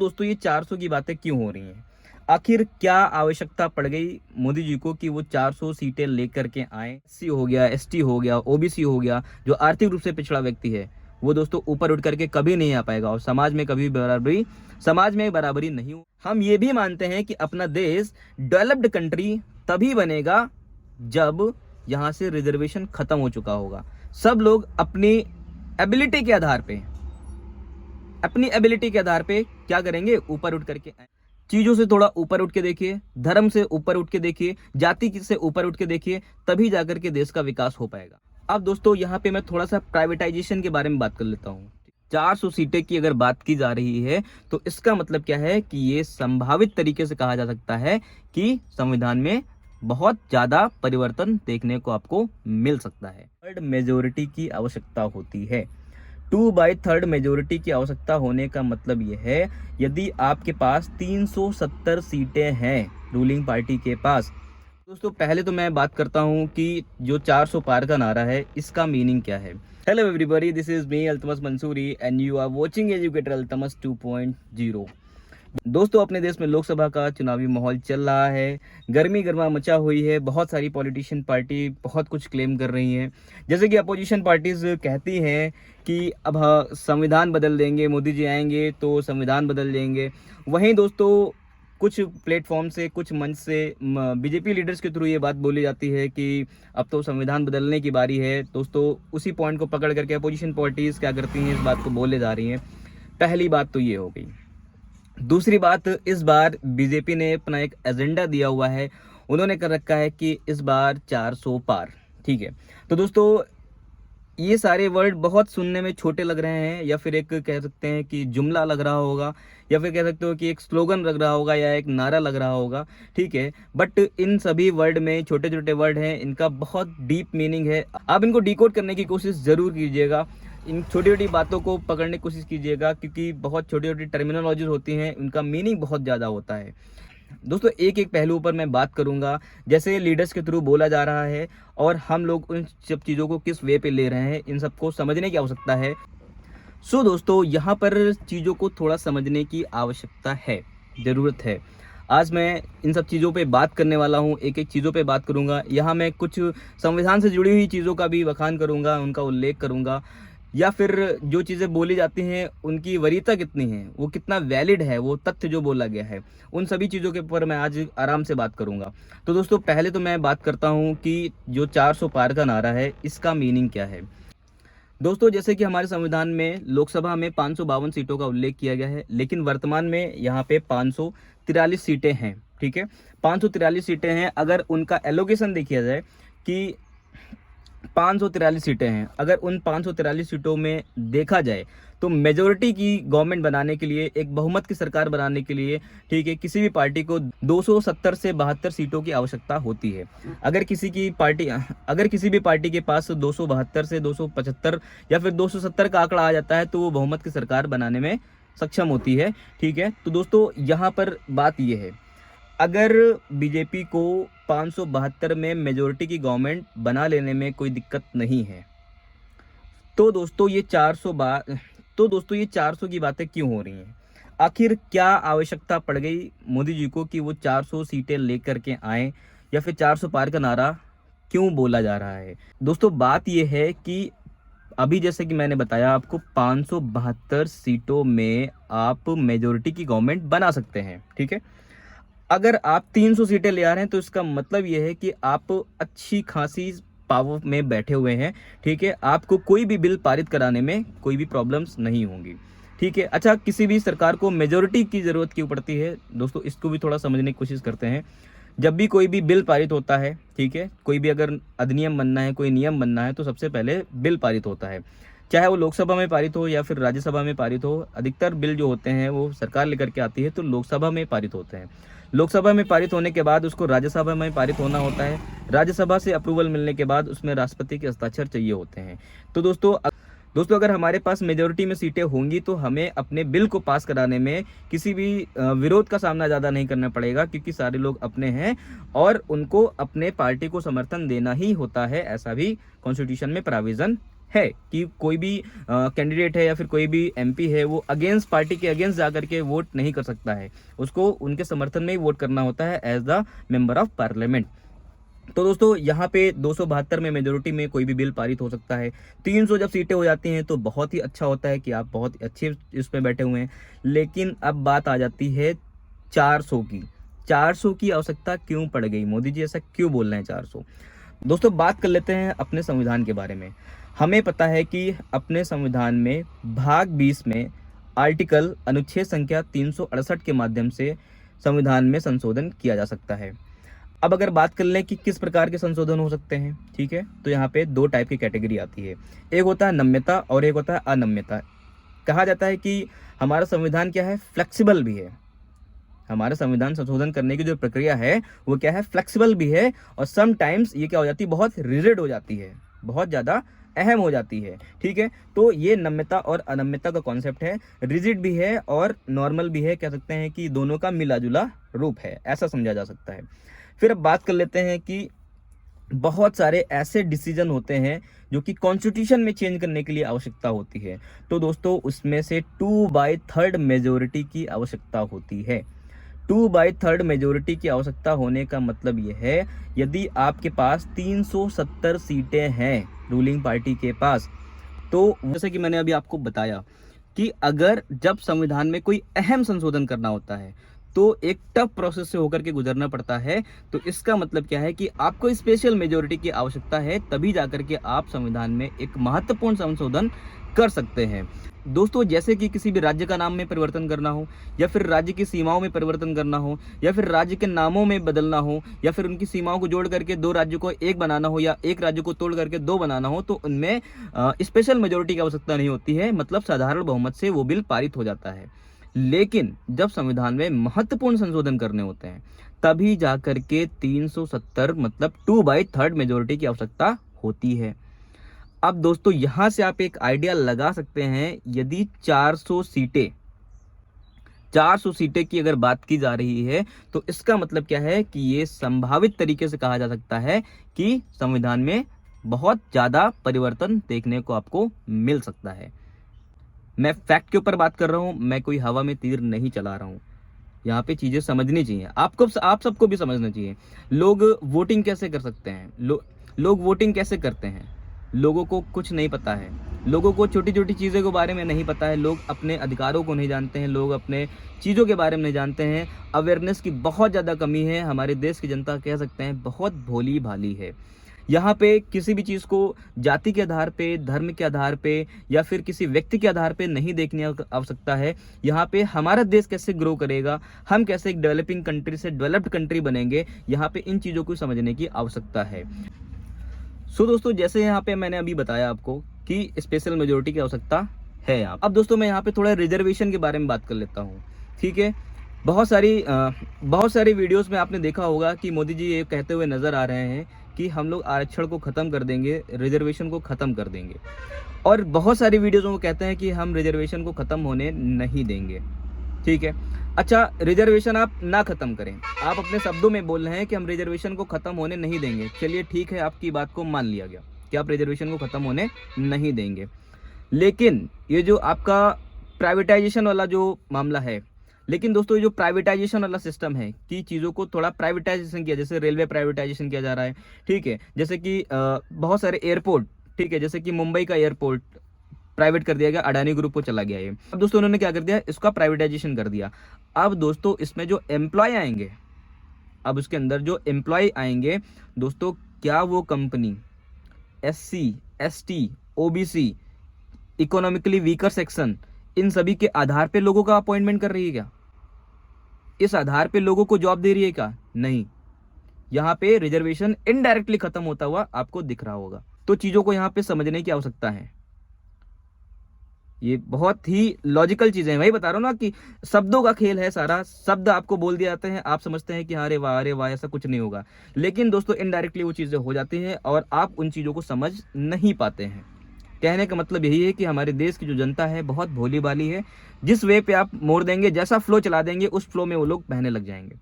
दोस्तों ये 400 की बातें क्यों हो रही हैं? आखिर क्या आवश्यकता पड़ गई मोदी जी को कि वो 400 सीटें लेकर के आए? एससी हो गया, एसटी हो गया, ओबीसी हो गया, जो आर्थिक रूप से पिछड़ा व्यक्ति है वो दोस्तों ऊपर उठ करके कभी नहीं आ पाएगा और समाज में बराबरी नहीं हो। हम ये भी मानते हैं कि अपना देश डेवलप्ड कंट्री तभी बनेगा जब यहाँ से रिजर्वेशन खत्म हो चुका होगा। सब लोग एबिलिटी के आधार पे अपनी एबिलिटी के आधार पे क्या करेंगे, ऊपर उठ करके चीजों से थोड़ा ऊपर उठ के देखिए, धर्म से ऊपर उठ के देखिए, जाति से ऊपर उठ के देखिए, तभी जाकर के देश का विकास हो पाएगा। अब दोस्तों यहाँ पे मैं थोड़ा सा प्राइवेटाइजेशन के बारे में बात कर लेता हूँ। 400 सीटें की अगर बात की जा रही है तो इसका मतलब क्या है कि ये संभावित तरीके से कहा जा सकता है कि संविधान में बहुत ज्यादा परिवर्तन देखने को आपको मिल सकता है। थर्ड मेजोरिटी की आवश्यकता होती है। 2/3 मेजोरिटी की आवश्यकता होने का मतलब यह है, यदि आपके पास 370 सीटें हैं रूलिंग पार्टी के पास। दोस्तों पहले तो मैं बात करता हूं कि जो 400 पार का नारा है इसका मीनिंग क्या है। Hello everybody, this is me Altamash Mansoori and you are watching educator Altamash 2.0। दोस्तों अपने देश में लोकसभा का चुनावी माहौल चल रहा है, गर्मी गर्मा मचा हुई है, बहुत सारी पॉलिटिशियन पार्टी बहुत कुछ क्लेम कर रही हैं। जैसे कि अपोजिशन पार्टीज कहती हैं कि अब संविधान बदल देंगे, मोदी जी आएंगे तो संविधान बदल देंगे। वहीं दोस्तों कुछ प्लेटफॉर्म से, कुछ मंच से बीजेपी लीडर्स के थ्रू ये बात बोली जाती है कि अब तो संविधान बदलने की बारी है। दोस्तों उसी पॉइंट को पकड़ करके अपोजिशन पार्टीज क्या करती हैं, इस बात को बोले जा रही हैं। पहली बात तो ये हो गई। दूसरी बात, इस बार बीजेपी ने अपना एक एजेंडा दिया हुआ है, उन्होंने कर रखा है कि इस बार 400 पार। ठीक है, तो दोस्तों ये सारे वर्ड बहुत सुनने में छोटे लग रहे हैं, या फिर एक कह सकते हैं कि जुमला लग रहा होगा, या फिर कह सकते हो कि एक स्लोगन लग रहा होगा या एक नारा लग रहा होगा। ठीक है, बट इन सभी वर्ड में छोटे छोटे वर्ड हैं, इनका बहुत डीप मीनिंग है। आप इनको डिकोड करने की कोशिश जरूर कीजिएगा, इन छोटी छोटी बातों को पकड़ने की कोशिश कीजिएगा, क्योंकि बहुत छोटी छोटी टर्मिनोलॉजीज होती हैं, उनका मीनिंग बहुत ज़्यादा होता है। दोस्तों एक एक पहलू पर मैं बात करूंगा, जैसे लीडर्स के थ्रू बोला जा रहा है और हम लोग उन सब चीज़ों को किस वे पे ले रहे हैं, इन सबको समझने की आवश्यकता है। सो दोस्तों यहाँ पर चीज़ों को थोड़ा समझने की आवश्यकता है, ज़रूरत है। आज मैं इन सब चीज़ों पे बात करने वाला हूँ, एक एक चीज़ों पे बात करूँगा। यहाँ मैं कुछ संविधान से जुड़ी हुई चीज़ों का भी बखान करूँगा, उनका उल्लेख करूँगा, या फिर जो चीज़ें बोली जाती हैं उनकी वरीयता कितनी है, वो कितना वैलिड है, वो तथ्य जो बोला गया है, उन सभी चीज़ों के ऊपर मैं आज आराम से बात करूँगा। तो दोस्तों पहले तो मैं बात करता हूँ कि जो 400 पार का नारा है इसका मीनिंग क्या है। दोस्तों जैसे कि हमारे संविधान में लोकसभा में 552 सीटों का उल्लेख किया गया है, लेकिन वर्तमान में यहाँ पे 543 सीटें हैं। ठीक है, 543 सीटें हैं। अगर उनका एलोकेशन देखिया जाए कि 543 सीटें हैं, अगर उन 543 सीटों में देखा जाए तो मेजोरिटी की गवर्नमेंट बनाने के लिए, एक बहुमत की सरकार बनाने के लिए, ठीक है, किसी भी पार्टी को 270 से 72 सीटों की आवश्यकता होती है। अगर किसी भी पार्टी के पास 272 से 275 या फिर 270 का आंकड़ा आ जाता है तो वो बहुमत की सरकार बनाने में सक्षम होती है। ठीक है, तो दोस्तों यहाँ पर बात ये है, अगर बीजेपी को 572 में मेजोरिटी की गवर्नमेंट बना लेने में कोई दिक्कत नहीं है, तो दोस्तों ये 400 की बातें क्यों हो रही हैं? आखिर क्या आवश्यकता पड़ गई मोदी जी को कि वो 400 सीटें लेकर के आए, या फिर 400 पार का नारा क्यों बोला जा रहा है? दोस्तों बात ये है कि अभी जैसे कि मैंने बताया आपको, 572 सीटों में आप मेजोरिटी की गवर्नमेंट बना सकते हैं। ठीक है, अगर आप 300 सीटें ले आ रहे हैं तो इसका मतलब यह है कि आप अच्छी खासी पावर में बैठे हुए हैं। ठीक है, आपको कोई भी बिल पारित कराने में कोई भी प्रॉब्लम्स नहीं होंगी। ठीक है, अच्छा, किसी भी सरकार को मेजोरिटी की ज़रूरत क्यों पड़ती है दोस्तों, इसको भी थोड़ा समझने की कोशिश करते हैं। जब भी कोई भी बिल पारित होता है, ठीक है, कोई भी अगर अधिनियम बनना है, कोई नियम बनना है, तो सबसे पहले बिल पारित होता है, चाहे वो लोकसभा में पारित हो या फिर राज्यसभा में पारित हो। अधिकतर बिल जो होते हैं वो सरकार लेकर के आती है तो लोकसभा में पारित होते हैं। लोकसभा में पारित होने के बाद उसको राज्यसभा में पारित होना होता है। राज्यसभा से अप्रूवल मिलने के बाद उसमें राष्ट्रपति के हस्ताक्षर चाहिए होते हैं। तो दोस्तों अगर हमारे पास मेजोरिटी में सीटें होंगी तो हमें अपने बिल को पास कराने में किसी भी विरोध का सामना ज़्यादा नहीं करना पड़ेगा, क्योंकि सारे लोग अपने हैं और उनको अपने पार्टी को समर्थन देना ही होता है। ऐसा भी कॉन्स्टिट्यूशन में प्रोविज़न है कि कोई भी कैंडिडेट है या फिर कोई भी एमपी है वो अगेंस्ट पार्टी के अगेंस्ट जाकर के वोट नहीं कर सकता है, उसको उनके समर्थन में ही वोट करना होता है as the member of parliament. तो दोस्तों यहाँ पे 272 में मेजोरिटी में कोई भी बिल पारित हो सकता है। 300 जब सीटें हो जाती हैं तो बहुत ही अच्छा होता है कि आप बहुत अच्छे इसमें बैठे हुए हैं। लेकिन अब बात आ जाती है 400 की। 400 की आवश्यकता क्यों पड़ गई, मोदी जी ऐसा क्यों बोल रहे हैं 400? दोस्तों बात कर लेते हैं अपने संविधान के बारे में। हमें पता है कि अपने संविधान में भाग 20 में आर्टिकल अनुच्छेद संख्या 368 के माध्यम से संविधान में संशोधन किया जा सकता है। अब अगर बात कर लें कि किस प्रकार के संशोधन हो सकते हैं, ठीक है, तो यहाँ पे 2 टाइप की कैटेगरी आती है। एक होता है नम्यता और एक होता है अनम्यता। कहा जाता है कि हमारा संविधान क्या है, फ्लेक्सिबल भी है। हमारा संविधान संशोधन करने की जो प्रक्रिया है वो क्या है, फ्लेक्सिबल भी है, और समटाइम्स ये क्या हो जाती है, बहुत रिजिड हो जाती है, बहुत ज़्यादा अहम हो जाती है। ठीक है, तो ये नम्यता और अनम्यता का कॉन्सेप्ट है, रिजिड भी है और नॉर्मल भी है, कह सकते हैं कि दोनों का मिला जुला रूप है, ऐसा समझा जा सकता है। फिर अब बात कर लेते हैं कि बहुत सारे ऐसे डिसीजन होते हैं जो कि कॉन्स्टिट्यूशन में चेंज करने के लिए आवश्यकता होती है। तो दोस्तों उसमें से 2/3 मेजोरिटी की आवश्यकता होती है। 2/3 मेजोरिटी की आवश्यकता होने का मतलब यह है, यदि आपके पास 370 सीटें हैं रूलिंग पार्टी के पास, तो जैसे कि मैंने अभी आपको बताया कि अगर जब संविधान में कोई अहम संशोधन करना होता है तो एक टफ प्रोसेस से होकर के गुजरना पड़ता है। तो इसका मतलब क्या है कि आपको स्पेशल मेजोरिटी की आवश्यकता है, तभी जाकर के आप संविधान में एक महत्वपूर्ण संशोधन कर सकते हैं। दोस्तों जैसे कि किसी भी राज्य का नाम में परिवर्तन करना हो, या फिर राज्य की सीमाओं में परिवर्तन करना हो, या फिर राज्य के नामों में बदलना हो, या फिर उनकी सीमाओं को जोड़ करके 2 राज्यों को एक बनाना हो, या एक राज्य को तोड़ करके 2 बनाना हो, तो उनमें स्पेशल मेजोरिटी की आवश्यकता नहीं होती है, मतलब साधारण बहुमत से वो बिल पारित हो जाता है। लेकिन जब संविधान में महत्वपूर्ण संशोधन करने होते हैं तभी जाकर के 370 मतलब 2/3 मेजोरिटी की आवश्यकता होती है। अब दोस्तों यहां से आप एक आइडिया लगा सकते हैं, यदि 400 सीटें की अगर बात की जा रही है तो इसका मतलब क्या है कि ये संभावित तरीके से कहा जा सकता है कि संविधान में बहुत ज्यादा परिवर्तन देखने को आपको मिल सकता है। मैं फैक्ट के ऊपर बात कर रहा हूं, मैं कोई हवा में तीर नहीं चला रहा हूं। यहाँ पे चीजें समझनी चाहिए आपको, आप सबको भी समझना चाहिए। लोग वोटिंग कैसे कर सकते हैं, लोग वोटिंग कैसे करते हैं, लोगों को कुछ नहीं पता है, लोगों को छोटी छोटी चीज़ों के बारे में नहीं पता है, लोग अपने अधिकारों को नहीं जानते हैं, लोग अपने चीज़ों के बारे में नहीं जानते हैं। अवेयरनेस की बहुत ज़्यादा कमी है, हमारे देश की जनता कह सकते हैं बहुत भोली भाली है। यहाँ पे किसी भी चीज़ को जाति के आधार पे, धर्म के आधार पे, या फिर किसी व्यक्ति के आधार पे नहीं देखने की आवश्यकता है। यहाँ पे हमारा देश कैसे ग्रो करेगा, हम कैसे एक डेवलपिंग कंट्री से डेवलप्ड कंट्री बनेंगे, यहाँ पे इन चीज़ों को समझने की आवश्यकता है। सो दोस्तों जैसे यहाँ पे मैंने अभी बताया आपको कि स्पेशल मेजोरिटी की आवश्यकता है यहाँ। अब दोस्तों मैं यहाँ पे थोड़ा रिजर्वेशन के बारे में बात कर लेता हूँ। ठीक है, बहुत सारी वीडियोस में आपने देखा होगा कि मोदी जी ये कहते हुए नजर आ रहे हैं कि हम लोग आरक्षण को खत्म कर देंगे, रिजर्वेशन को खत्म कर देंगे, और बहुत सारी वीडियोस में वो कहते हैं कि हम रिजर्वेशन को खत्म होने नहीं देंगे। ठीक है, अच्छा रिजर्वेशन आप ना खत्म करें, आप अपने शब्दों में बोल रहे हैं कि हम रिजर्वेशन को खत्म होने नहीं देंगे। चलिए ठीक है, आपकी बात को मान लिया गया कि आप रिजर्वेशन को खत्म होने नहीं देंगे, लेकिन ये जो आपका प्राइवेटाइजेशन वाला जो मामला है, लेकिन दोस्तों ये जो प्राइवेटाइजेशन वाला सिस्टम है कि चीज़ों को थोड़ा प्राइवेटाइजेशन किया, जैसे रेलवे प्राइवेटाइजेशन किया जा रहा है, ठीक है, जैसे कि बहुत सारे एयरपोर्ट, ठीक है, जैसे कि मुंबई का एयरपोर्ट प्राइवेट कर दिया गया, अडानी ग्रुप को चला गया ये। अब दोस्तों उन्होंने क्या कर दिया, इसका प्राइवेटाइजेशन कर दिया। अब दोस्तों इसमें जो एम्प्लॉय आएंगे, अब उसके अंदर जो एम्प्लॉय आएंगे दोस्तों, क्या वो company SC ST OBC economically weaker section in सभी के आधार पे लोगों का अपॉइंटमेंट कर रही है क्या? इस आधार पे लोगों को जॉब दे रही है क्या? नहीं। यहाँ पे रिजर्वेशन इनडायरेक्टली खत्म होता हुआ आपको दिख रहा होगा। तो चीजों को यहाँ पे समझने की आवश्यकता है। ये बहुत ही लॉजिकल चीजें हैं, वही बता रहा हूँ ना कि शब्दों का खेल है सारा। शब्द आपको बोल दिए जाते हैं, आप समझते हैं कि अरे वाह ऐसा कुछ नहीं होगा, लेकिन दोस्तों इनडायरेक्टली वो चीजें हो जाती हैं और आप उन चीजों को समझ नहीं पाते हैं। कहने का मतलब यही है कि हमारे देश की जो जनता है बहुत भोली भाली है। जिस वे पे आप मोड़ देंगे, जैसा फ्लो चला देंगे, उस फ्लो में वो लोग बहने लग जाएंगे।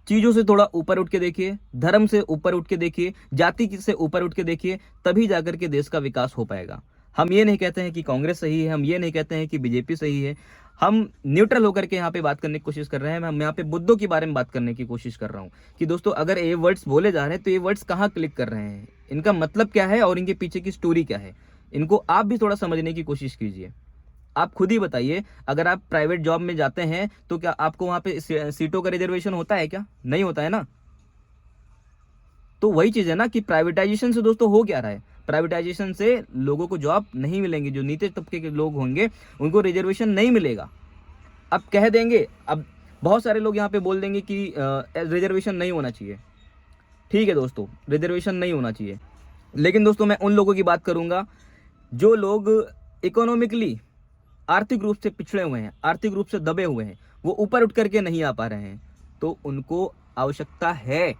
चीज़ों से थोड़ा ऊपर उठ के देखिए, धर्म से ऊपर उठ के देखिए, जाति से ऊपर उठ के देखिए, तभी जाकर के देश का विकास हो पाएगा। हम ये नहीं कहते हैं कि कांग्रेस सही है, हम ये नहीं कहते हैं कि बीजेपी सही है, हम न्यूट्रल होकर के यहाँ पे बात करने की कोशिश कर रहे हैं। हम यहाँ पे मुद्दों के बारे में बात करने की कोशिश कर रहा हूँ कि दोस्तों अगर ये वर्ड्स बोले जा रहे हैं तो ये वर्ड्स कहाँ क्लिक कर रहे हैं, इनका मतलब क्या है और इनके पीछे की स्टोरी क्या है, इनको आप भी थोड़ा समझने की कोशिश कीजिए। आप खुद ही बताइए, अगर आप प्राइवेट जॉब में जाते हैं तो क्या आपको वहां पे सीटों का रिजर्वेशन होता है क्या? नहीं होता है ना। तो वही चीज है ना कि प्राइवेटाइजेशन से दोस्तों हो क्या रहा है, प्राइवेटाइजेशन से लोगों को जॉब नहीं मिलेंगी, जो नीचे तबके के लोग होंगे उनको रिजर्वेशन नहीं मिलेगा। अब कह देंगे, अब बहुत सारे लोग यहाँ पे बोल देंगे कि रिजर्वेशन नहीं होना चाहिए। ठीक है दोस्तों, रिजर्वेशन नहीं होना चाहिए, लेकिन दोस्तों मैं उन लोगों की बात करूंगा जो लोग इकोनॉमिकली आर्थिक रूप से पिछड़े हुए हैं, आर्थिक रूप से दबे हुए हैं, वो ऊपर उठ करके नहीं आ पा रहे हैं, तो उनको आवश्यकता है,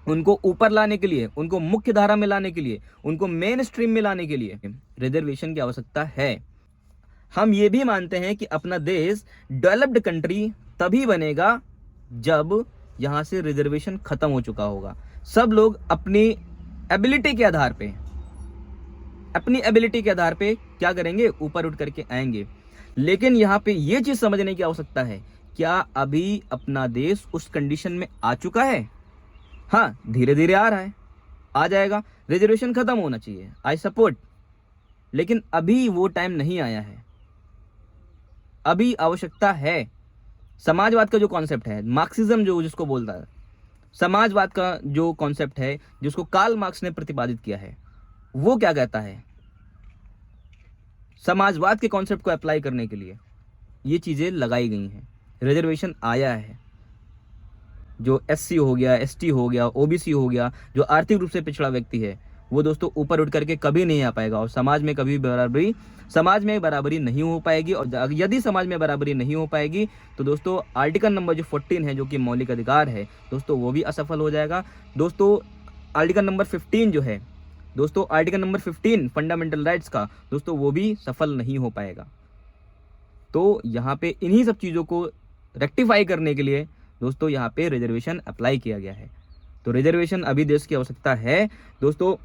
उनको ऊपर लाने के लिए, उनको मुख्य धारा में लाने के लिए, उनको मेन स्ट्रीम में लाने के लिए रिजर्वेशन की आवश्यकता है। हम ये भी मानते हैं कि अपना देश डेवलप्ड कंट्री तभी बनेगा जब यहां से रिजर्वेशन खत्म हो चुका होगा। सब लोग अपनी एबिलिटी के आधार पे, अपनी एबिलिटी के आधार पे क्या करेंगे, ऊपर उठ करके आएंगे। लेकिन यहाँ पे ये चीज समझने की आवश्यकता है, क्या अभी अपना देश उस कंडीशन में आ चुका है? हाँ, धीरे धीरे आ रहा है, आ जाएगा। रिजर्वेशन खत्म होना चाहिए, आई सपोर्ट, लेकिन अभी वो टाइम नहीं आया है, अभी आवश्यकता है। समाजवाद का जो कॉन्सेप्ट है, मार्क्सिज्म जो जिसको बोलता है, समाजवाद का जो कॉन्सेप्ट है जिसको कार्ल मार्क्स ने प्रतिपादित किया है, वो क्या कहता है? समाजवाद के कॉन्सेप्ट को अप्लाई करने के लिए ये चीजें लगाई गई हैं, रिजर्वेशन आया है। जो एससी हो गया, एसटी हो गया, ओबीसी हो गया, जो आर्थिक रूप से पिछड़ा व्यक्ति है, वो दोस्तों ऊपर उठ करके कभी नहीं आ पाएगा और समाज में कभी बराबरी नहीं हो पाएगी। और यदि समाज में बराबरी नहीं हो पाएगी तो दोस्तों आर्टिकल नंबर जो 14 है, जो कि मौलिक अधिकार है दोस्तों, वो भी असफल हो जाएगा। दोस्तों आर्टिकल नंबर 15 जो है दोस्तों, आर्टिकल नंबर 15 फंडामेंटल राइट्स का दोस्तों, वो भी सफल नहीं हो पाएगा। तो यहाँ पे इन्हीं सब चीज़ों को रेक्टिफाई करने के लिए दोस्तों यहाँ पे रिजर्वेशन अप्लाई किया गया है। तो रिजर्वेशन अभी देश की आवश्यकता है दोस्तों,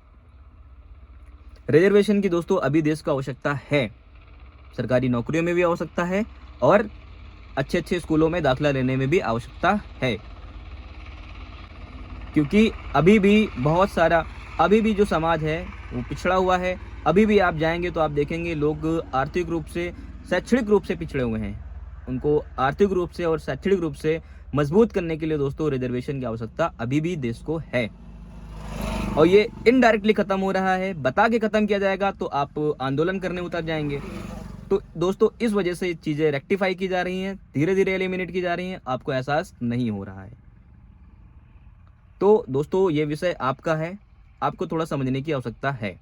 रिजर्वेशन की दोस्तों अभी देश को आवश्यकता है। सरकारी नौकरियों में भी आवश्यकता है और अच्छे अच्छे स्कूलों में दाखिला लेने में भी आवश्यकता है, क्योंकि अभी भी बहुत सारा, अभी भी जो समाज है वो पिछड़ा हुआ है। अभी भी आप जाएंगे तो आप देखेंगे लोग आर्थिक रूप से, शैक्षणिक रूप से पिछड़े हुए हैं। उनको आर्थिक रूप से और शैक्षणिक रूप से मजबूत करने के लिए दोस्तों रिजर्वेशन की आवश्यकता अभी भी देश को है, और ये इनडायरेक्टली खत्म हो रहा है। बता के खत्म किया जाएगा तो आप आंदोलन करने उतर जाएंगे। तो दोस्तों इस वजह से चीजें रेक्टिफाई की जा रही हैं, धीरे धीरे एलिमिनेट की जा रही हैं, आपको एहसास नहीं हो रहा है। तो दोस्तों ये विषय आपका है, आपको थोड़ा समझने की आवश्यकता है।